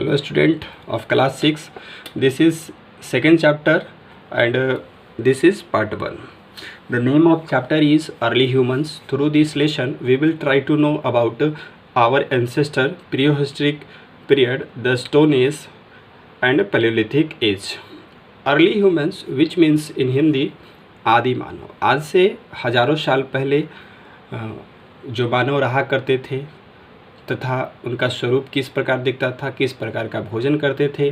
Hello student of class 6. This is second chapter and this is part 1. The name of chapter is Early Humans. Through this lesson we will try to know about our ancestor, prehistoric period, the Stone Age and Paleolithic age. Early humans, which means in Hindi आदि मानव, आज से हजारों साल पहले जो मानव रहा करते थे तथा उनका स्वरूप किस प्रकार दिखता था, किस प्रकार का भोजन करते थे,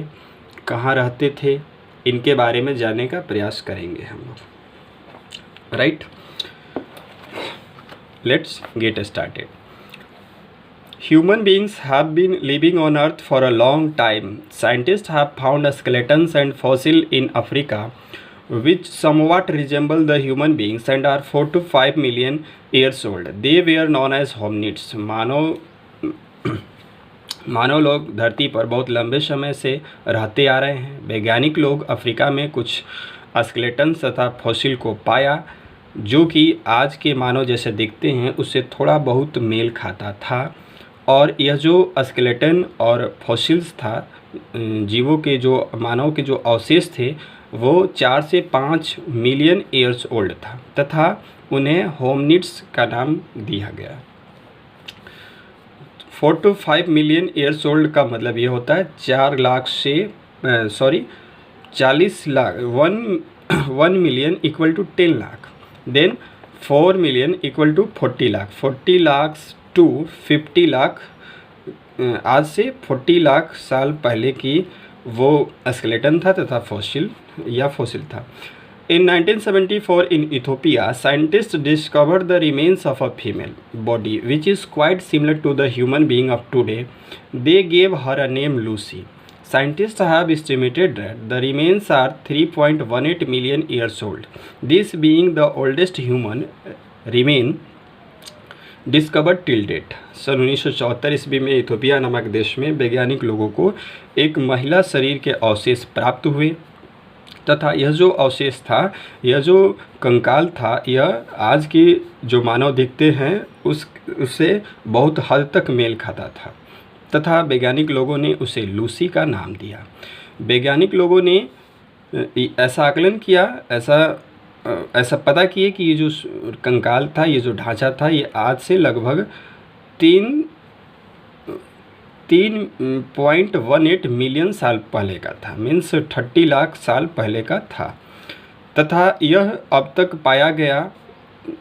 कहाँ रहते थे, इनके बारे में जानने का प्रयास करेंगे हम लोग. Right, let's get started. Human beings have been living on Earth for a long time. Scientists have found skeletons and fossils in Africa which somewhat resemble the human beings and are 4 to 5 million years old. They were known as hominids. मानव लोग धरती पर बहुत लंबे समय से रहते आ रहे हैं. वैज्ञानिक लोग अफ्रीका में कुछ स्केलेटन्स तथा फॉसिल को पाया जो कि आज के मानव जैसे दिखते हैं उससे थोड़ा बहुत मेल खाता था. और यह जो स्केलेटन और फॉसिल्स था, जीवों के जो मानव के जो अवशेष थे वो 4 से 5 मिलियन ईयर्स ओल्ड था तथा उन्हें होमनिड्स का नाम दिया गया. 4 to 5 मिलियन ईयर्स ओल्ड का मतलब ये होता है 40 lakh 1 million equal to 10 lakh. Then 4 million equal to 40 lakh. 40 lakh to 50 lakh, आज से 40 लाख साल पहले की वो स्केलेटन था तथा फॉसिल था. In 1974 in Ethiopia, scientists discovered the remains of a female body which is quite similar to the human being of today. They gave her a name Lucy. Scientists have estimated that the remains are 3.18 million years old. This being the oldest human remain discovered till date. सन 1974 ईस्वी में Ethiopia नामक देश में वैज्ञानिक लोगों को एक महिला शरीर के अवशेष प्राप्त हुए तथा यह जो अवशेष था, यह जो कंकाल था, यह आज के जो मानव दिखते हैं उससे बहुत हद तक मेल खाता था तथा वैज्ञानिक लोगों ने उसे लूसी का नाम दिया. वैज्ञानिक लोगों ने ऐसा आकलन किया, ऐसा पता किए कि ये जो कंकाल था, ये जो ढांचा था, ये आज से लगभग 3.18 मिलियन साल पहले का था. मीन्स 30 लाख साल पहले का था तथा यह अब तक पाया गया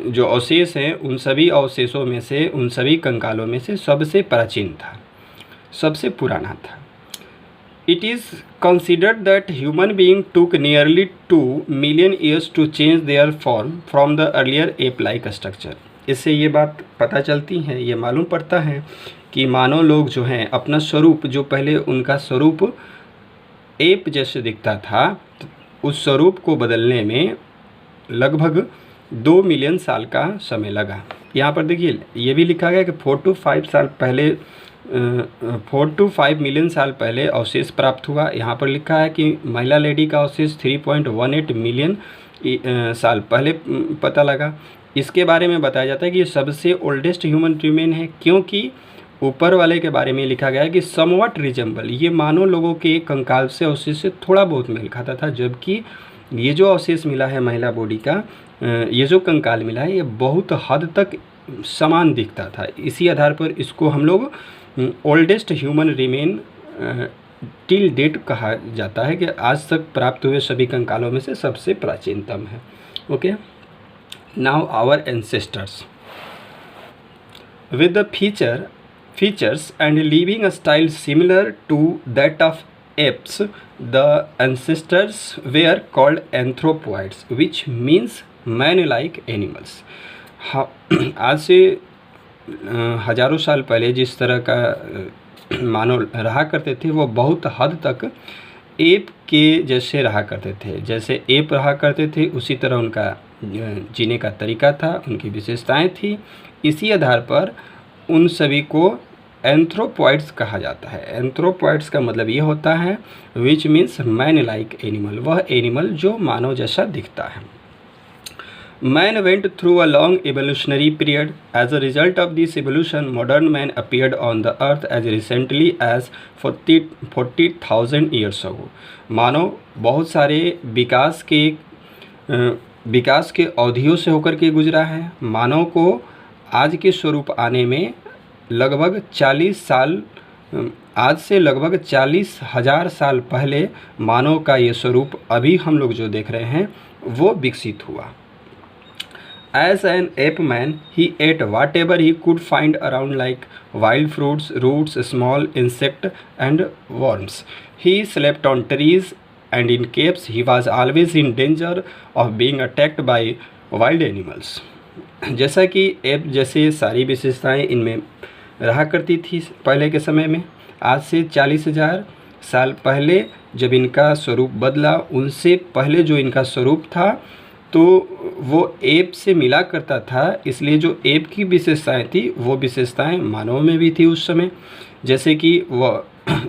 जो अवशेष हैं उन सभी अवशेषों में से, उन सभी कंकालों में से सबसे प्राचीन था, सबसे पुराना था. It is considered that human being took nearly 2 million years to change their form from the earlier ape-like structure. इससे ये बात पता चलती है, ये मालूम पड़ता है कि मानव लोग जो हैं अपना स्वरूप, जो पहले उनका स्वरूप एप जैसे दिखता था, उस स्वरूप को बदलने में लगभग 2 मिलियन साल का समय लगा. यहाँ पर देखिए ये भी लिखा गया कि 4 to 5 मिलियन साल पहले अवशेष प्राप्त हुआ. यहाँ पर लिखा है कि महिला लेडी का अवशेष 3.18 मिलियन साल पहले पता लगा. इसके बारे में बताया जाता है कि ये सबसे ओल्डेस्ट ह्यूमन रिमेन है क्योंकि ऊपर वाले के बारे में लिखा गया है कि समवट रिजेंबल, ये मानव लोगों के कंकाल से अवशेष से थोड़ा बहुत मेल खाता था, जबकि ये जो अवशेष मिला है महिला बॉडी का, ये जो कंकाल मिला है, ये बहुत हद तक समान दिखता था. इसी आधार पर इसको हम लोग oldest human remain till date कहा जाता है कि आज तक प्राप्त हुए सभी कंकालों में से सबसे प्राचीनतम है. Okay, now our ancestors with the features and living style similar to that of apes. The ancestors were called anthropoids which means man like animals. आज से हजारों साल पहले जिस तरह का मानव रहा करते थे वो बहुत हद तक एप के जैसे रहा करते थे. जैसे एप रहा करते थे उसी तरह उनका जीने का तरीका था, उनकी विशेषताएं थी. इसी आधार पर उन सभी को एंथ्रोपॉइड्स कहा जाता है. एंथ्रोपॉइड्स का मतलब ये होता है विच मीन्स मैन लाइक एनिमल, वह एनिमल जो मानव जैसा दिखता है. Man went through a long evolutionary period. As a result of this evolution, modern man appeared on the earth as recently as 40,000 years ago. मानव बहुत सारे विकास के अवधियों से होकर के गुजरा है। मानव को आज के स्वरूप आने में लगभग 40 साल आज से लगभग 40,000 साल पहले मानव का ये स्वरूप अभी हम लोग जो देख रहे हैं वो विकसित हुआ। As an ape man, he ate whatever he could find around like wild fruits, roots, small insects and worms. He slept on trees and in caves. He was always in danger of being attacked by wild animals. जैसा कि app जैसे सारी विशेषताएं इनमें रहा करती थी पहले के समय में, आज से 40,000 साल पहले जब इनका स्वरूप बदला, उनसे पहले जो इनका स्वरूप था तो वो एप से मिला करता था। इसलिए जो एप की विशेषताएं थी वो विशेषताएं मानव में भी थी उस समय। जैसे कि वह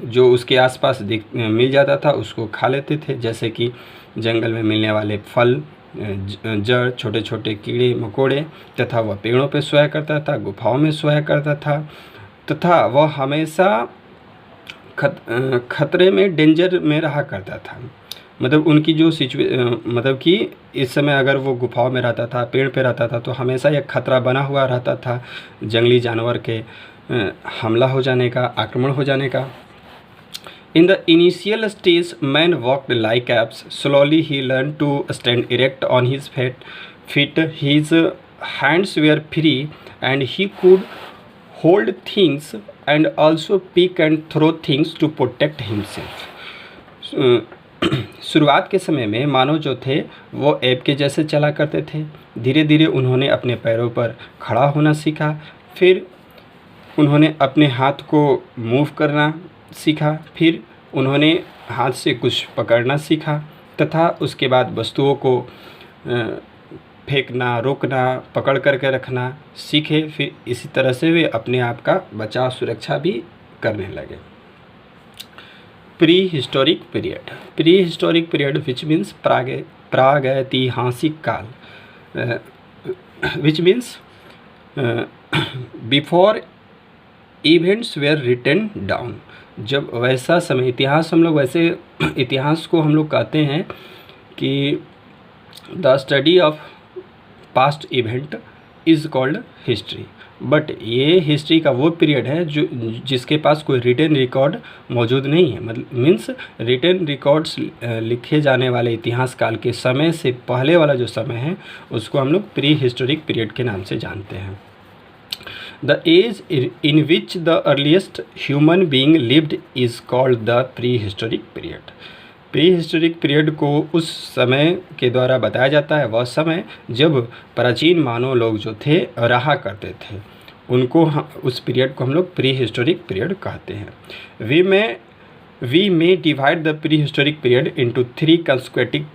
जो उसके आसपास मिल जाता था उसको खा लेते थे, जैसे कि जंगल में मिलने वाले फल, जड़, छोटे छोटे कीड़े मकोड़े, तथा वह पेड़ों पर सोया करता था, गुफाओं में सोया करता था, तथा वह हमेशा खतरे में, डेंजर में रहा करता था। मतलब उनकी जो मतलब कि इस समय अगर वो गुफाओं में रहता था, पेड़ पे रहता था, तो हमेशा एक खतरा बना हुआ रहता था जंगली जानवर के हमला हो जाने का, आक्रमण हो जाने का। In the initial stage man walked like apes. Slowly he learn to stand erect on his feet. His hands were free and he could hold things and also pick and throw things to protect himself. शुरुआत के समय में मानव जो थे वो app के जैसे चला करते थे। धीरे धीरे उन्होंने अपने पैरों पर खड़ा होना सीखा, फिर उन्होंने अपने हाथ को मूव करना सीखा, फिर उन्होंने हाथ से कुछ पकड़ना सीखा, तथा उसके बाद वस्तुओं को फेंकना, रोकना, पकड़ करके रखना सीखे। फिर इसी तरह से वे अपने आप का बचाव, सुरक्षा भी करने लगे। Prehistoric period. Prehistoric period which means प्रागैतिहासिक काल, which means before events were written down. जब वैसा समय, इतिहास हम लोग वैसे इतिहास को हम लोग कहते हैं कि the study of past event is called history. But ये हिस्ट्री का वो पीरियड है जो जिसके पास कोई रिटन रिकॉर्ड मौजूद नहीं है। मतलब मीन्स रिटन रिकॉर्ड्स लिखे जाने वाले इतिहास काल के समय से पहले वाला जो समय है उसको हम लोग प्री हिस्टोरिक पीरियड के नाम से जानते हैं। The age in which the earliest human being lived is called the prehistoric period. Prehistoric period को उस समय के द्वारा बताया जाता है, वह समय जब प्राचीन मानव लोग जो थे रहा करते थे, उनको उस पीरियड को हम लोग प्री हिस्टोरिक पीरियड कहते हैं। We may divide the prehistoric period into 3 consecutive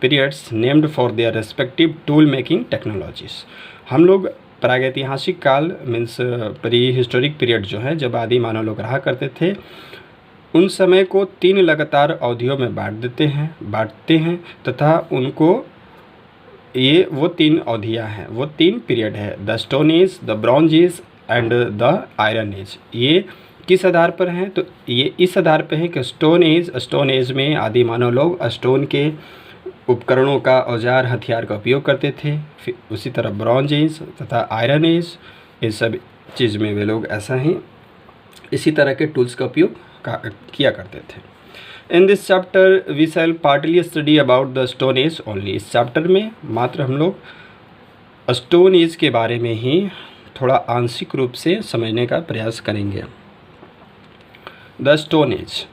periods named for their respective tool making technologies. हम लोग प्रागैतिहासिक काल मीन्स प्री हिस्टोरिक पीरियड जो है, जब आदि मानव लोग रहा करते थे, उन समय को 3 लगातार अवधियों में बांटते हैं तथा उनको ये वो 3 अवधियाँ हैं, वो 3 पीरियड है, the stone age, the bronze age and the iron age. ये किस आधार पर हैं? तो ये इस आधार पर है कि स्टोन एज में आदि मानव लोग स्टोन के उपकरणों का, औजार, हथियार का उपयोग करते थे। फिर उसी तरह ब्रॉन्ज एज तथा आयरन एज, इस सब चीज़ में वे लोग ऐसा ही इसी तरह के टूल्स का उपयोग किया करते थे। In this chapter we shall partly study about the stone age only. इस चैप्टर में मात्र हम लोग स्टोन एज के बारे में ही थोड़ा आंशिक रूप से समझने का प्रयास करेंगे। The stone age,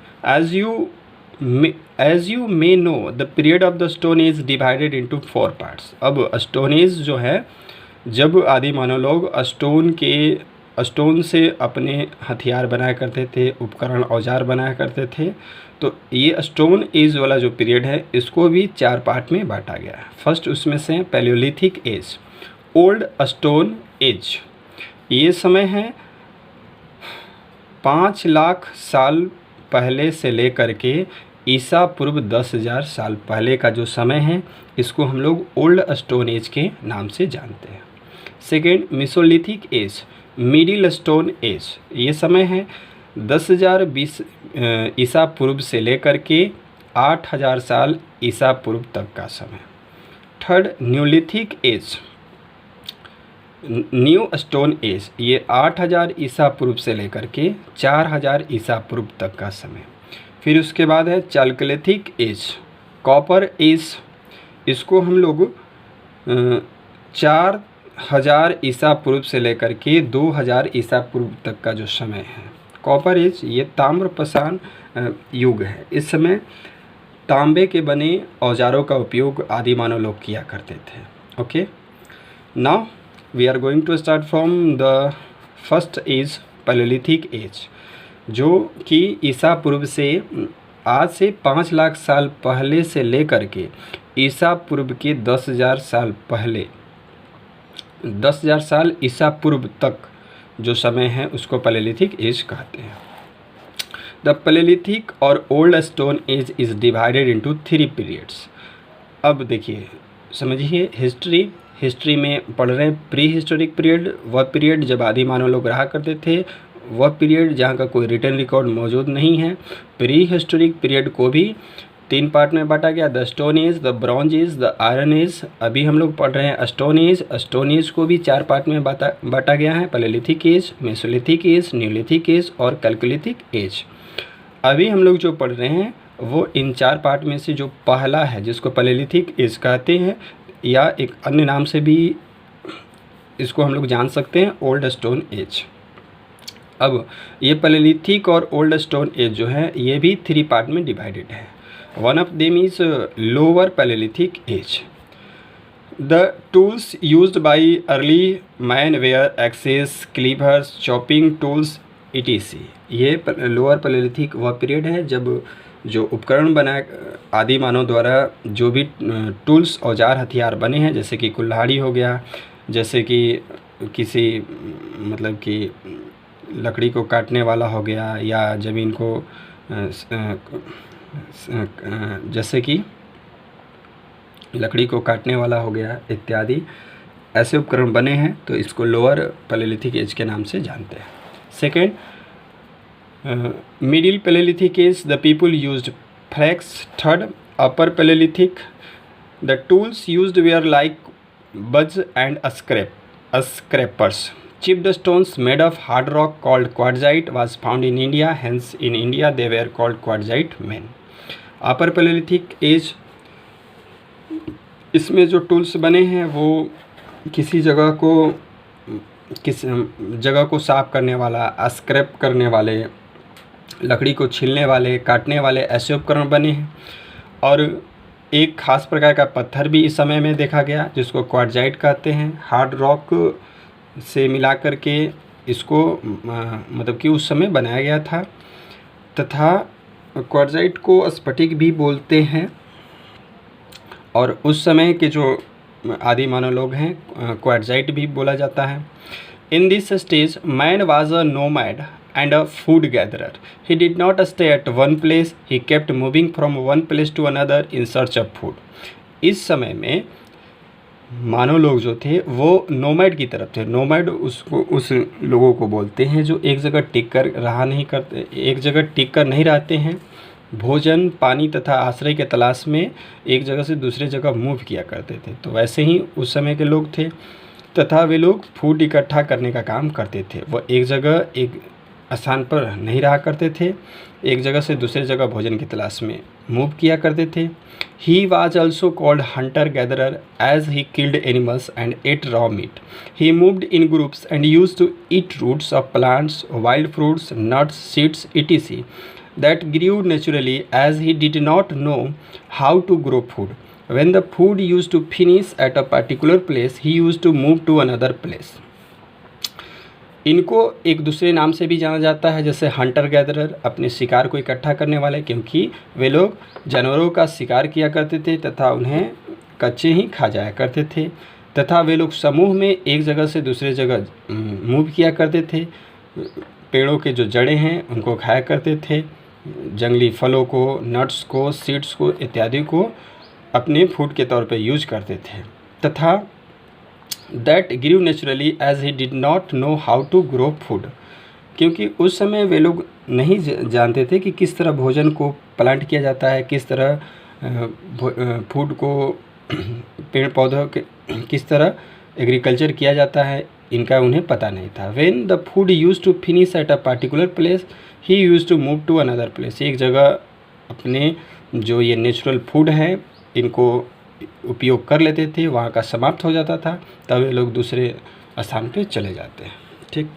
as you may know the period of the stone age divided into 4 parts. अब स्टोन एज जो है, जब आदि मानव लोग स्टोन से अपने हथियार बनाया करते थे, उपकरण, औजार बनाया करते थे, तो ये स्टोन एज वाला जो पीरियड है इसको भी 4 पार्ट में बांटा गया है। फर्स्ट उसमें से paleolithic age, old stone age. ये समय है 5 लाख साल पहले से लेकर के ईसा पूर्व 10,000 साल पहले का जो समय है इसको हम लोग ओल्ड स्टोन एज के नाम से जानते हैं। Second, Mesolithic as, middle stone age, ये समय है 10,020 ईसा पूर्व से लेकर के 8,000 साल ईसा पूर्व तक का समय। Third, neolithic age, new stone age, ये 8,000 ईसा पूर्व से लेकर के 4,000 ईसा पूर्व तक का समय। फिर उसके बाद है चालकलिथिक एज, कॉपर एज, इसको हम लोग 4,000 ईसा पूर्व से लेकर के 2,000 ईसा पूर्व तक का जो समय है। कॉपर एज ये ताम्रपाषाण युग है। इस समय तांबे के बने औजारों का उपयोग आदि मानव लोग किया करते थे। Okay, now we are going to start from the first age, paleolithic age, जो कि ईसा पूर्व से आज से 5 लाख साल पहले से लेकर के ईसा पूर्व के 10,000 साल पहले, 10,000 साल ईसा पूर्व तक जो समय है उसको पैलेलिथिक एज कहते हैं। द पैलेलिथिक और old stone as is divided into 3 periods. अब देखिए, समझिए, हिस्ट्री में पढ़ रहे हैं। प्री हिस्टोरिक पीरियड, वह पीरियड जब आदि मानव लोग रहा करते थे, वह पीरियड जहाँ का कोई रिटन रिकॉर्ड मौजूद नहीं है। प्री हिस्टोरिक पीरियड को भी 3 पार्ट में बांटा गया, the stone age, the bronze age, the iron age. अभी हम लोग पढ़ रहे हैं स्टोन एज। स्टोन एज को भी 4 पार्ट में बांटा गया है, paleolithic age, mesolithic age, neolithic age और कैलकोलिथिक एज। अभी हम लोग जो पढ़ रहे हैं वो इन 4 पार्ट में से जो पहला है, जिसको पैलेलिथिक एज कहते हैं, या एक अन्य नाम से भी इसको हम लोग जान सकते हैं, ओल्ड स्टोन एज। अब ये पैलेलिथिक और ओल्ड स्टोन एज जो है ये भी 3 पार्ट में डिवाइडेड है। One of them is lower palaeolithic age. The tools used by early man were axes, cleavers, chopping tools etc। ये लोअर पैलेलिथिक वह पीरियड है जब जो उपकरण बनाए आदि मानव द्वारा जो भी टूल्स औजार हथियार बने हैं, जैसे कि कुल्हाड़ी हो गया, जैसे कि किसी मतलब कि लकड़ी को काटने वाला हो गया, या ज़मीन को जैसे कि लकड़ी को काटने वाला हो गया इत्यादि, ऐसे उपकरण बने हैं, तो इसको लोअर पैलेलिथिक एज के नाम से जानते हैं। Second, middle palaeolithic age, the people used flakes. Third, upper palaeolithic, the tools used were like burins and scrapers. Chipped stones made of hard rock called quartzite was found in India, hence in India they were called quartzite men। Upper paleolithic age, इसमें जो tools बने हैं वो किसी जगह को साफ करने वाला, स्क्रैप करने वाले, लकड़ी को छीलने वाले, काटने वाले ऐसे उपकरण बने हैं। और एक खास प्रकार का पत्थर भी इस समय में देखा गया जिसको क्वार्ट्जाइट कहते हैं। हार्ड रॉक से मिला कर के इसको मतलब कि उस समय बनाया गया था, तथा क्वार्ट्जाइट को स्फटिक भी बोलते हैं। और उस समय के जो आदि मानव लोग हैं क्वार्ट्जाइट भी बोला जाता है। In this stage man was a nomad and a food gatherer. He did not stay at one place. He kept moving from one place to another in search of food. इस समय में मानव लोग जो थे वो नोमैड की तरफ थे। नोमैड उस लोगों को बोलते हैं जो एक जगह टिक कर नहीं रहते हैं, भोजन, पानी तथा आश्रय के तलाश में एक जगह से दूसरे जगह मूव किया करते थे। तो वैसे ही उस समय के लोग थे, तथा वे लोग फूड इकट्ठा करने का काम करते थे। वो एक जगह एक स्थान पर नहीं रहा करते थे, एक जगह से दूसरे जगह भोजन की तलाश में मूव किया करते थे। He was also called hunter-gatherer as he killed animals and ate raw meat. He moved in groups and used to eat roots of plants, wild fruits, nuts, seeds, etc. that grew naturally as he did not know how to grow food. When the food used to finish at a particular place, he used to move to another place. इनको एक दूसरे नाम से भी जाना जाता है, जैसे हंटर गैदरर, अपने शिकार को इकट्ठा करने वाले, क्योंकि वे लोग जानवरों का शिकार किया करते थे तथा उन्हें कच्चे ही खा जाया करते थे। तथा वे लोग समूह में एक जगह से दूसरे जगह मूव किया करते थे, पेड़ों के जो जड़ें हैं उनको खाया करते थे, जंगली फलों को, नट्स को, सीड्स को इत्यादि को अपने फूड के तौर पे यूज करते थे। तथा that grieve naturally as he did not know how to grow food, क्योंकि उस समय वे लोग नहीं जानते थे कि किस तरह भोजन को प्लांट किया जाता है, किस तरह फूड को पेड़ पौधों के किस तरह एग्रीकल्चर किया जाता है, इनका उन्हें पता नहीं था। When the food use to finish at a particular place he use to move to another place. एक जगह अपने जो ये नेचुरल फूड है इनको उपयोग कर लेते थे, वहाँ का समाप्त हो जाता था, तब ये लोग दूसरे स्थान पे चले जाते हैं। ठीक।